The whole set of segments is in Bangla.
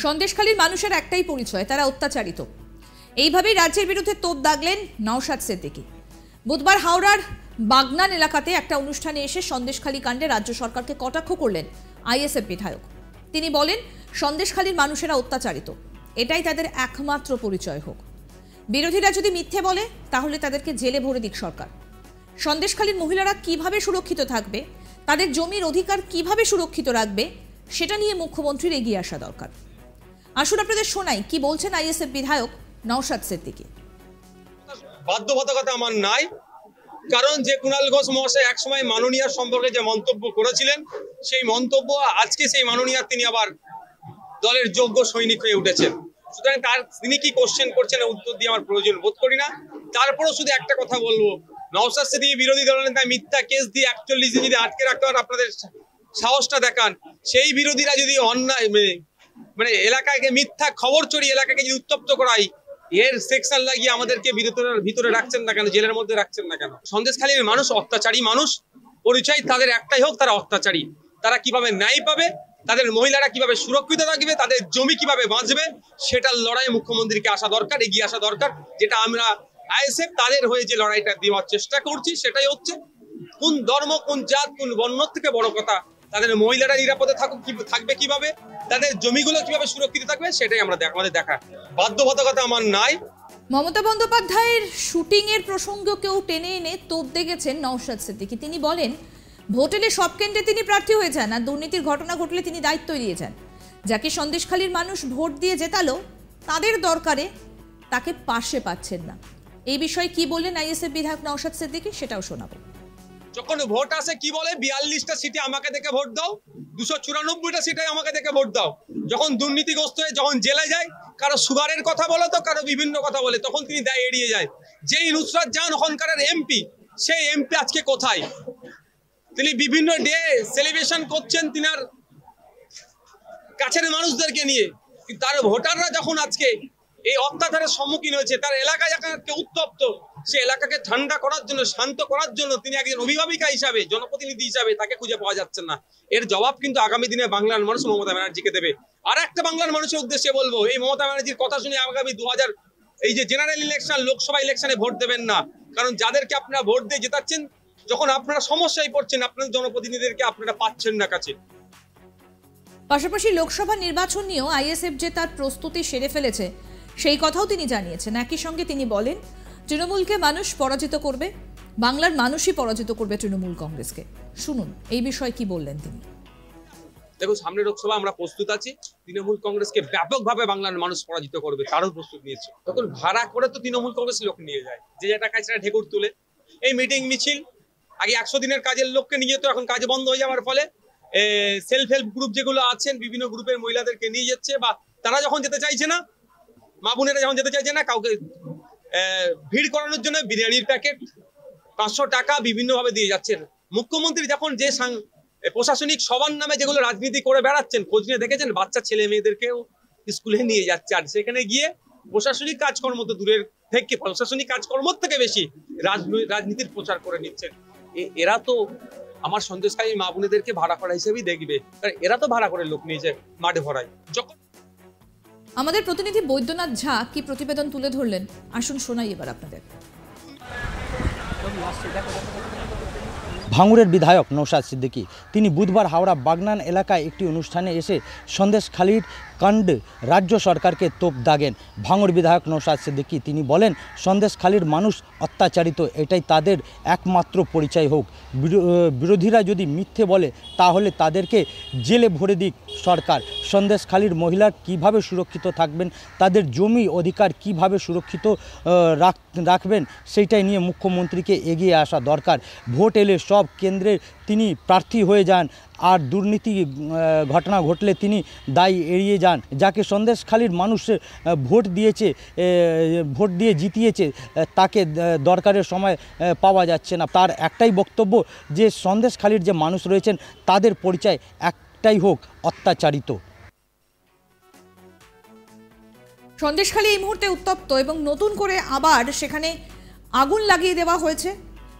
সন্দেশখালীর মানুষের একটাই পরিচয়, তারা অত্যাচারিত। এইভাবেই রাজ্যের বিরুদ্ধে তোপ দাগলেন নওশাদ সিদ্দিকী। বুধবার হাওড়ার বাগনান এলাকাতে একটা অনুষ্ঠানে এসে সন্দেশখালী কাণ্ডে রাজ্য সরকারকে কটাক্ষ করলেন আইএসএফ বিধায়ক। তিনি বলেন, সন্দেশখালীর মানুষেরা অত্যাচারিত, এটাই তাদের একমাত্র পরিচয় হোক। বিরোধীরা যদি মিথ্যে বলে তাহলে তাদেরকে জেলে ভরে দিক সরকার। সন্দেশখালীর মহিলারা কিভাবে সুরক্ষিত থাকবে, তাদের জমির অধিকার কিভাবে সুরক্ষিত রাখবে, সেটা নিয়ে মুখ্যমন্ত্রীর এগিয়ে আসা দরকার। আসুন আপনাদের শোনাই কি বলছেন আইএসএফ বিধায়ক নওশাদ সিদ্দিকী। বাধ্যবাধকতা আমার নাই, কারণ যে কুণাল ঘোষ মহাশয় একসময় মাননীয়ার সম্পর্কে যে মন্তব্য করেছিলেন, সেই মন্তব্য আজকে সেই মাননীয়া তিনি আবার দলের যোগ্য সৈনিক হয়ে উঠেছেন। সুতরাং তিনি কি কোশ্চেন করছেন উত্তর দিয়ে আমার প্রয়োজন বোধ করি না। তারপরেও শুধু একটা কথা বলবো, নওশাদ সিদ্দিকী বিরোধী দলনেতা মিথ্যা কেস দিয়ে 41 দিন যদি আটকে রাখতে পারেন, আপনাদের সাহসটা দেখান। সেই বিরোধীরা যদি অন্যায় মানে এলাকায় মিথ্যা খবর চড়িয়ে এলাকাকে যদি উত্তপ্ত করাই, এর সেকশন লাগিয়ে আমাদেরকে ভিতরে রাখছেন না কেন, জেলের মধ্যে রাখছেন না কেন? সন্দেশখালীর মানুষ অত্যাচারী মানুষ, পরিচয় তাদের একটাই হোক, তারা অত্যাচারী। তারা কিভাবে ন্যায় পাবে, তাদের মহিলারা কিভাবে সুরক্ষিত থাকবে, তাদের জমি কিভাবে বাঁচবে, সেটার লড়াই মুখ্যমন্ত্রীকে আসা দরকার, এগিয়ে আসা দরকার। যেটা আমরা আইএসএফ তাদের হয়ে যে লড়াইটা দেওয়ার চেষ্টা করছি, সেটাই হচ্ছে কোন ধর্ম, কোন জাত, কোন বর্ণ থেকে বড় কথা, তাদের মহিলারা নিরাপদে থাকবে কিভাবে, তাদের জমিগুলো কিভাবে সুরক্ষিত থাকবে, সেটাই আমাদের দেখা। বাধ্যবাধকতা আমার নাই। মমতা বন্দ্যোপাধ্যায়ের শুটিং এর প্রসঙ্গকেও টেনে এনে তোপ দেখেছেন নওশাদ সিদ্দিকী। তিনি বলেন, ভোট এলে সব কেন্দ্রে তিনি প্রার্থী হয়ে যান, আর দুর্নীতির ঘটনা ঘটলে তিনি দায়িত্ব এড়িয়ে যান। যাকে সন্দেশখালীর মানুষ ভোট দিয়ে জেতালো, তাদের দরকারে তাকে পাশে পাচ্ছেন না। এই বিষয়ে কি বললেন আইএসএফ বিধায়ক নওশাদ সিদ্দিকী, সেটাও শোনাবো। যখন ভোট আসে কি বলে, 42টা সিটে আমাকে দেখে ভোট দাও, 294টা সিটে আমাকে দেখে ভোট দাও। যখন দুর্নীতিগ্রস্ত হয়ে যখন জেলে যায়, কারো সুগারের কথা বলে, তো কারো বিভিন্ন কথা বলে, তখন তিনি দায় এড়িয়ে যায়। যেই নুসরাত জাহান ওখানকার এমপি, সেই এমপি আজকে কোথায়? তিনি বিভিন্ন ডে সেলিব্রেশন করছেন তিনার কাছের মানুষদেরকে নিয়ে, কিন্তু তার ভোটাররা যখন আজকে এই অত্যাচারের সম্মুখীন হয়েছে, তার এলাকায় এলাকাকে উত্তপ্ত, সে এলাকাকে ঠান্ডা করার জন্য, শান্ত করার জন্য তিনি একজন অভিভাবিকা হিসাবে, জনপ্রতিনিধি হিসাবে তাকে খুঁজে পাওয়া যাচ্ছে না। এর জবাব কিন্তু আগামী দিনে বাংলার মানুষ মমতা ব্যানার্জিকে দেবে। আর একটা বাংলার মানুষের উদ্দেশ্যে বলবো, এই মমতা ব্যানার্জির কথা শুনে আগামী 2000 এই যে জেনারেল ইলেকশন, লোকসভা ইলেকশনে ভোট দেবেন না। কারণ যাদেরকে আপনারা ভোট দিয়ে জেতাচ্ছেন, যখন আপনারা সমস্যায় পড়ছেন, আপনাদের জনপ্রতিনিধিদেরকে আপনারা পাচ্ছেন না কাছে। পাশাপাশি লোকসভা নির্বাচন নিয়েও আইএসএফ যে তার প্রস্তুতি সেরে ফেলেছে, সেই কথাও তিনি জানিয়েছেন। একই সঙ্গে তিনি বলেন, তৃণমূলকে মানুষ পরাজিত করবে, বাংলার মানুষই পরাজিত করবে তৃণমূল কংগ্রেসকে। শুনুন এই বিষয়ে কি বললেন তিনি। দেখুন, সামনে লোকসভা আমরা প্রস্তুত আছি। তৃণমূল কংগ্রেসকে ব্যাপকভাবে বাংলার মানুষ পরাজিত করবে, তারও প্রস্তুত নিয়েছে। তখন ভাড়া করে তো তৃণমূল কংগ্রেস লোক নিয়ে যায়, যে যেটা কাজ সেটা ঢেকুর তুলে। এই মিটিং মিছিল আগে 100 দিনের কাজের লোককে নিয়ে যেত, এখন কাজ বন্ধ হয়ে যাওয়ার ফলে সেলফ হেল্প গ্রুপ যেগুলো আছেন, বিভিন্ন গ্রুপের মহিলাদেরকে নিয়ে যাচ্ছে, বা তারা যখন যেতে চাইছে না, মা বোনেরা যখন যেতে চাইছে না, কাউকে ভিড় করানোর জন্য বিরিয়ানির প্যাকেট 500 টাকা বিভিন্নভাবে দিয়ে যাচ্ছেন। মুখ্যমন্ত্রী যখন যে প্রশাসনিক সবার নামে যেগুলো রাজনীতি করে বেড়াচ্ছেন, খোঁজ নিয়ে দেখেছেন, বাচ্চা ছেলে মেয়েদেরকেও স্কুলে নিয়ে যাচ্ছে, আর সেখানে গিয়ে প্রশাসনিক কাজকর্ম তো দূরের থেকে, প্রশাসনিক কাজকর্ম থেকে বেশি রাজনীতির প্রচার করে নিচ্ছেন। এরা তো আমার সন্দেশখালী মা বোনেদেরকে ভাড়া করা হিসেবেই দেখবে, কারণ এরা তো ভাড়া করে লোক নিয়ে যায় মাঠে ভরায়। যখন আমাদের প্রতিনিধি বৈদ্যনাথ ঝা কি প্রতিবেদন তুলে ধরলেন, আসুন শোনাই এবার আপনাদের। ভাঙড়ের বিধায়ক নওশাদ সিদ্দিকী তিনি বুধবার হাওড়া বাগনান এলাকায় একটি অনুষ্ঠানে এসে সন্দেশখালীর কাণ্ডে রাজ্য সরকারকে তোপ দাগেন। ভাঙড় বিধায়ক নওশাদ সিদ্দিকী তিনি বলেন, সন্দেশখালীর মানুষ অত্যাচারিত, এটাই তাদের একমাত্র পরিচয় হোক। বিরোধীরা যদি মিথ্যে বলে তাহলে তাদেরকে জেলে ভরে দিক সরকার। সন্দেশখালীর মহিলা কিভাবে সুরক্ষিত থাকবেন, তাদের জমি অধিকার কিভাবে সুরক্ষিত রাখবেন, সেইটাই নিয়ে মুখ্যমন্ত্রীকে এগিয়ে আসা দরকার। ভোট এলে সব কেন্দ্রে তিনি প্রার্থী হয়ে যান, আর দুর্নীতি ঘটনা ঘটলে তিনি দায় এড়িয়ে যান। যাকে সন্দেশখালীর মানুষ ভোট দিয়ে জিতিয়েছে, তাকে দরকারের সময় পাওয়া যাচ্ছে না। তার একটাই বক্তব্য যে সন্দেশখালীর যে মানুষ রয়েছেন, তাদের পরিচয় একটাই হোক, অত্যাচারিত। সন্দেশখালী এই মুহূর্তে উত্তপ্ত এবং নতুন করে আবার সেখানে আগুন লাগিয়ে দেওয়া হয়েছে।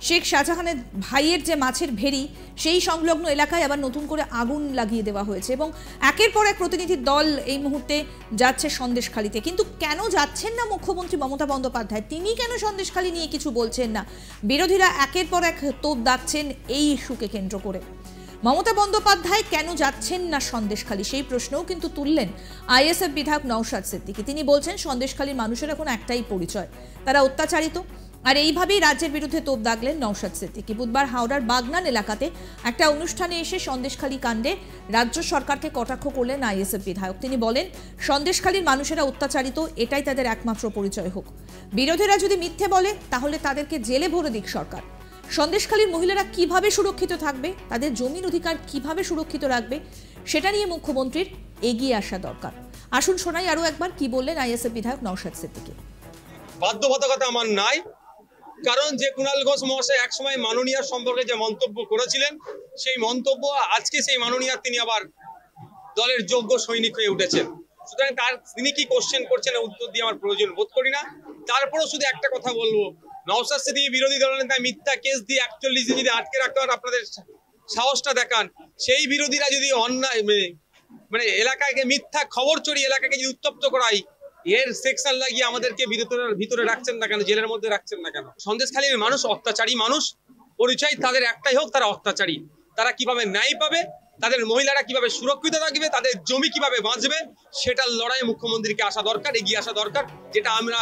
শেখ শাহজাহানের ভাইয়ের যে মাছের ভেড়ি সেই সংলগ্ন এলাকায় আবার নতুন করে আগুন লাগিয়ে দেওয়া হয়েছে এবং একের পর এক প্রতিনিধির দল এই মুহূর্তে যাচ্ছে সন্দেশখালীতে। কিন্তু কেন যাচ্ছেন না মুখ্যমন্ত্রী মমতা বন্দ্যোপাধ্যায়? তিনি কেন সন্দেশখালী নিয়ে কিছু বলছেন না? বিরোধীরা একের পর এক তোপ দাগছেন এই ইস্যুকে কেন্দ্র করে। মমতা বন্দ্যোপাধ্যায় কেন যাচ্ছেন না সন্দেশখালী, সেই প্রশ্নও কিন্তু তুললেন আইএসএফ বিধায়ক নওশাদ সিদ্দিকী। তিনি বলছেন সন্দেশখালীর মানুষের এখন একটাই পরিচয়, তারা অত্যাচারিত। আর এইভাবেই রাজ্যের বিরুদ্ধে তোপ দাগলেন নওশাদ সিদ্দিকী। বুধবার হাওড়ার বাগনান এলাকাতে একটা অনুষ্ঠানে এসে সন্দেশখালী কাণ্ডে রাজ্য সরকারকে কটাক্ষ করলেন আইএসএফ বিধায়ক। তিনি বলেন সন্দেশখালীর মানুষেরা অত্যাচারিত, এটাই তাদের একমাত্র পরিচয় হোক। বিরোধীরা যদি মিথ্যে বলে তাহলে তাদেরকে জেলে ভরে দিক সরকার। সন্দেশখালীর মহিলারা কিভাবে সুরক্ষিত থাকবে, তাদের জমির অধিকার কিভাবে সুরক্ষিত রাখবে, সেটা নিয়ে মুখ্যমন্ত্রীর এগিয়ে আসা দরকার। আসুন শোনাই আরও একবার কি বললেন আইএসএফ বিধায়ক নওশাদ সিদ্দিকী। বাধ্যবাধকতা আমার নাই, কারণ যে কুণাল ঘোষ মহাশয় একসময় মাননীয় সম্পর্কে যে মন্তব্য করেছিলেন সেই মন্তব্য আজকে সেই মাননীয় তিনি আবার দলের যোগ্য সৈনিক হয়ে উঠেছেন। সুতরাং তিনি কি কোশ্চেন করছেন উত্তর দিয়ে আমার প্রয়োজন বোধ করি না। তারপরও শুধু একটা কথা বলবো, নওশাদ সিদ্দিকী বিরোধী দলনেতা মিথ্যা কেস দিয়ে 41 দিন যদি আটকে রাখতে পারেন, আপনাদের সাহসটা দেখান। সেই বিরোধীরা যদি অন্যায় মানে এলাকাকে মিথ্যা খবর চড়িয়ে এলাকাকে যদি উত্তপ্ত করাই, এর সেকশন লাগিয়ে আমাদেরকে ভিতরে রাখছেন না কেন, জেলের মধ্যে রাখছেন না কেন? সন্দেশখালীর মানুষ অত্যাচারী মানুষ, পরিচয় তাদের একটাই হোক, তারা অত্যাচারী। তারা কিভাবে ন্যায় পাবে, তাদের মহিলারা কিভাবে সুরক্ষিত থাকবে, তাদের জমি কিভাবে বাঁচবে, সেটার লড়াই মুখ্যমন্ত্রীকে আসা দরকার, এগিয়ে আসা দরকার। যেটা আমরা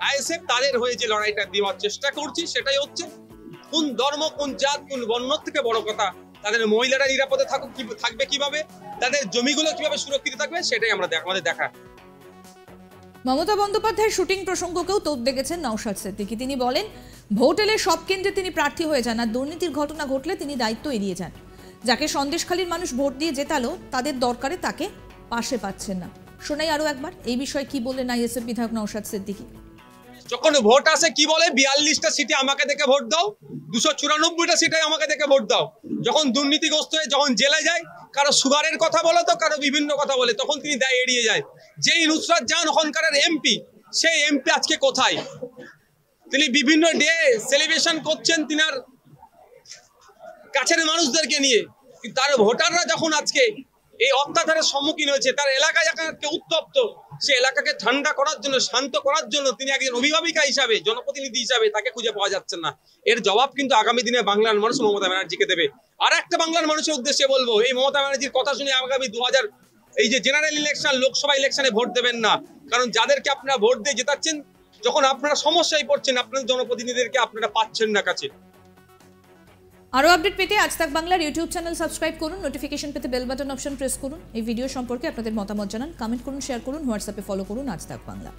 আইএসএফ তাদের হয়ে যে লড়াইটা দেওয়ার চেষ্টা করছি সেটাই হচ্ছে কোন ধর্ম, কোন জাত, কোন বর্ণ থেকে বড় কথা তাদের মহিলারা নিরাপদে থাকবে কিভাবে, তাদের জমিগুলো কিভাবে সুরক্ষিত থাকবে, সেটাই আমাদের দেখা। মমতা বন্দ্যোপাধ্যায়ের শুটিং প্রসঙ্গকেও তোপ দেখেছেন নওশাদ সিদ্দিকী। তিনি বলেন ভোট এলে সব কেন্দ্রে তিনি প্রার্থী হয়ে যান, আর দুর্নীতির ঘটনা ঘটলে তিনি দায়িত্ব এড়িয়ে যান। যাকে সন্দেশখালীর মানুষ ভোট দিয়ে জেতালো তাদের দরকারে তাকে পাশে পাচ্ছেন না। শোনাই আরো একবার এই বিষয়ে কি বললেন আইএসএফ বিধায়ক নওশাদ সিদ্দিকী। যখন ভোট আসে কি বলে, 42টা সিটে আমাকে দেখে ভোট দাও, 294টা সিটে আমাকে দেখে ভোট দাও। যখন দুর্নীতিগ্রস্ত হয়ে যখন জেলে যায়, কারো সুগারের কথা বলে তো কারো বিভিন্ন কথা বলে, তখন তিনি দায় এড়িয়ে যায়। যেই নুসরাত জাহান ওখানকার এমপি, সেই এমপি আজকে কোথায়? তিনি বিভিন্ন ডে সেলিব্রেশন করছেন তিনার কাছের মানুষদেরকে নিয়ে, কিন্তু তার ভোটাররা যখন আজকে এই অত্যাচারের সম্মুখীন হয়েছে, তার এলাকায় এলাকাকে উত্তপ্ত, সে এলাকাকে ঠান্ডা করার জন্য, শান্ত করার জন্য তিনি একজন অভিভাবিকা হিসাবে, জনপ্রতিনিধি হিসাবে তাকে খুঁজে পাওয়া যাচ্ছে না। এর জবাব কিন্তু আগামী দিনে বাংলার মানুষ মমতা ব্যানার্জিকে দেবে। আর একটা বাংলার মানুষের উদ্দেশ্যে বলবো, এই মমতা ব্যানার্জির কথা শুনে আগামী 2000 এই যে জেনারেল ইলেকশন, লোকসভা ইলেকশনে ভোট দেবেন না। কারণ যাদেরকে আপনারা ভোট দিয়ে জেতাচ্ছেন, যখন আপনারা সমস্যায় পড়ছেন, আপনাদের জনপ্রতিনিধিদেরকে আপনারা পাচ্ছেন না কাছে। আরো আপডেট পেতে আজ তাক বাংলার ইউটিউব চ্যানেল সাবস্ক্রাইব করুন, নোটিফিকেশন পেতে বেল বাটন অপশন প্রেস করুন। এই ভিডিও সম্পর্কে আপনাদের মতামত জানান, কমেন্ট করুন, শেয়ার করুন, হোয়াটসঅ্যাপে ফলো করুন আজ তাক বাংলা।